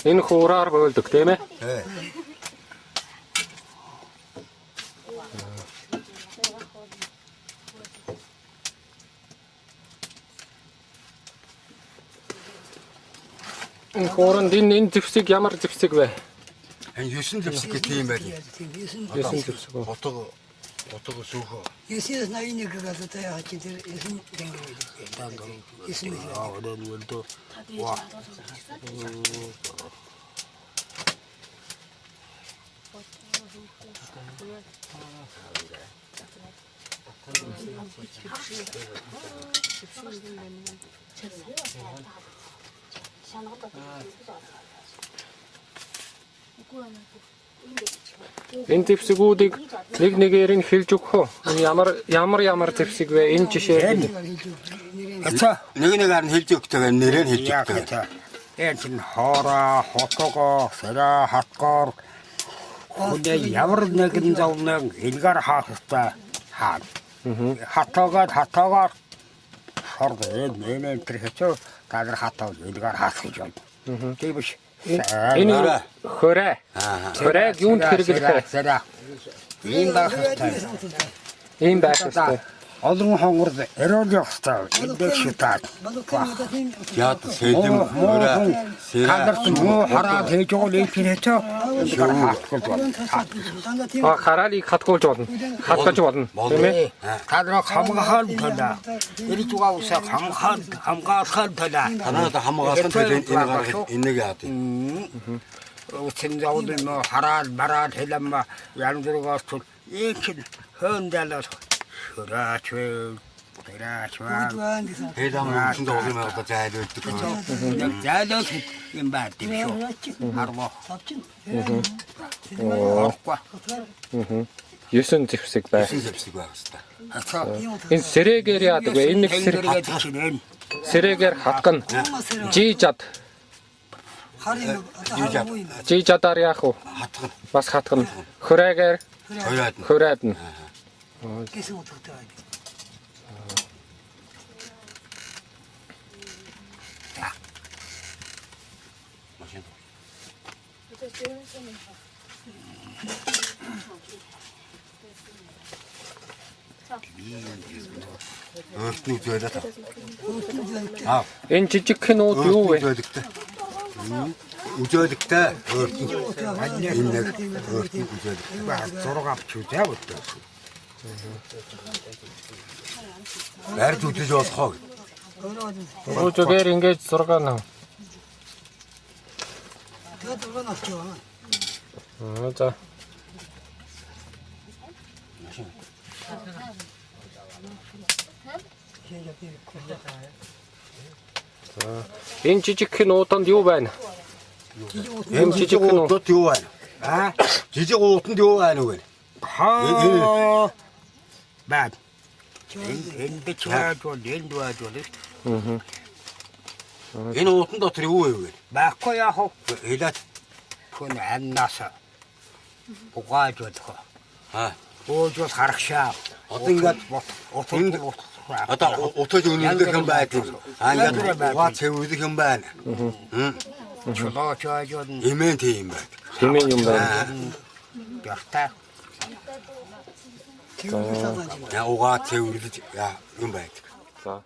Энэ хуураар бойлдог тийм ээ? Тий. Энэ хууранд энэ зэвсэг ямар зэвсэг вэ? Энэ 9 зэвсэг гэх юм байл. 9 зэвсэг. Утга сүүхөө. 9-ээс 81 газар таяа чи тэр 9 дэнгэр. 9 мэл. Одоо үлдөө. Энэ зэвсгүүдийг нэг нэгээр нь хэлж өгөх үү? Ямар зэвсэг вэ? Энэ жишээ. Ачаа нэг-нэгээр нь хэлж өгдөг, нэрээр хэлж өгдөг. Энэ чинь хоороо, хотгоо, сара, хатгоор хүнээ ямар нэгэн зовног илгаар хаахтай хаа. Хатаагаар шорд энэ тэр хэцүү тадар хатаа илгаар хаах гэж байна. Тийм биш. Энэ хөрөө. Хөрөөг юунд хэрэглэх вэ? Сара. Ийм байх хэрэгтэй. Ийм байх хэрэгтэй. Олон хонгор эрүүл явах хэрэгтэй. Эндээ шатаад. Яад сэдэм өрөө Хандарт муу хараад хийж байгаа л энэ хэцүү. Илгаар хаахгүй байна. Хараалыг хатгуулж болно. Хатгаж болно. Тийм ээ? Тадраа хамгаалах төлөө. Эрж байгаа усаа хамгаалах төлөө. танаад хамгаалсан төлөө энэ гарах энийг яад. Утсын зовлон муу хараад мараад хэлэм янз бүрээс тул их хөөндалаа шураач тэраач Хэдэн мөнгөнд олон байгаад зайлуулдаг. зайлуулах юм байна тийм шүү. Хармаа. Орхгүй. 9 зэвсэг бай. 9 зэвсэг байх хэвээр. Энэ сэрэгээр яадаг вэ? Энэ нэг сэрэгээр хатгана. Жижад. Жижадаар яах вэ? Хатгана. Бас хатгана. Хөрөөгээр хөрөөднө. Гэсэн утгатай. Машин. Өөртөө зөөлөө та. Энэ жижиг кинод юу вэ? Үзүүлэгтэй өөртөө. Энэ нэг өөртөө үзүүлэг. Зураг авч үзээ бодсон. Барьж үзэж болохоо. Зүгээр ингэж зураг наа. Тэгээд зураг авчаа. За. Энэ жижиг кинодонд юу байна? Энэ жижиг уутанд юу байна? Жижиг уутанд юу байна вэ? Хаа. Бад. Энэ чаад бол энд байж бол. Энэ уутан дотор юу вэ? Байхгүй яах вэ? Элат Хүн аннаас угааж болох. Өөжөөс харахшаа. Одоо ингээд одоо утаж өнөрлөх юм байдаг. Ингээд угаа цэвэрлэх юм байна. Чулоо чаажууд Имэн тийм байдаг. Хэмээн юм байна. гэртаа. Угаа цэвэрлэж юм байдаг. За.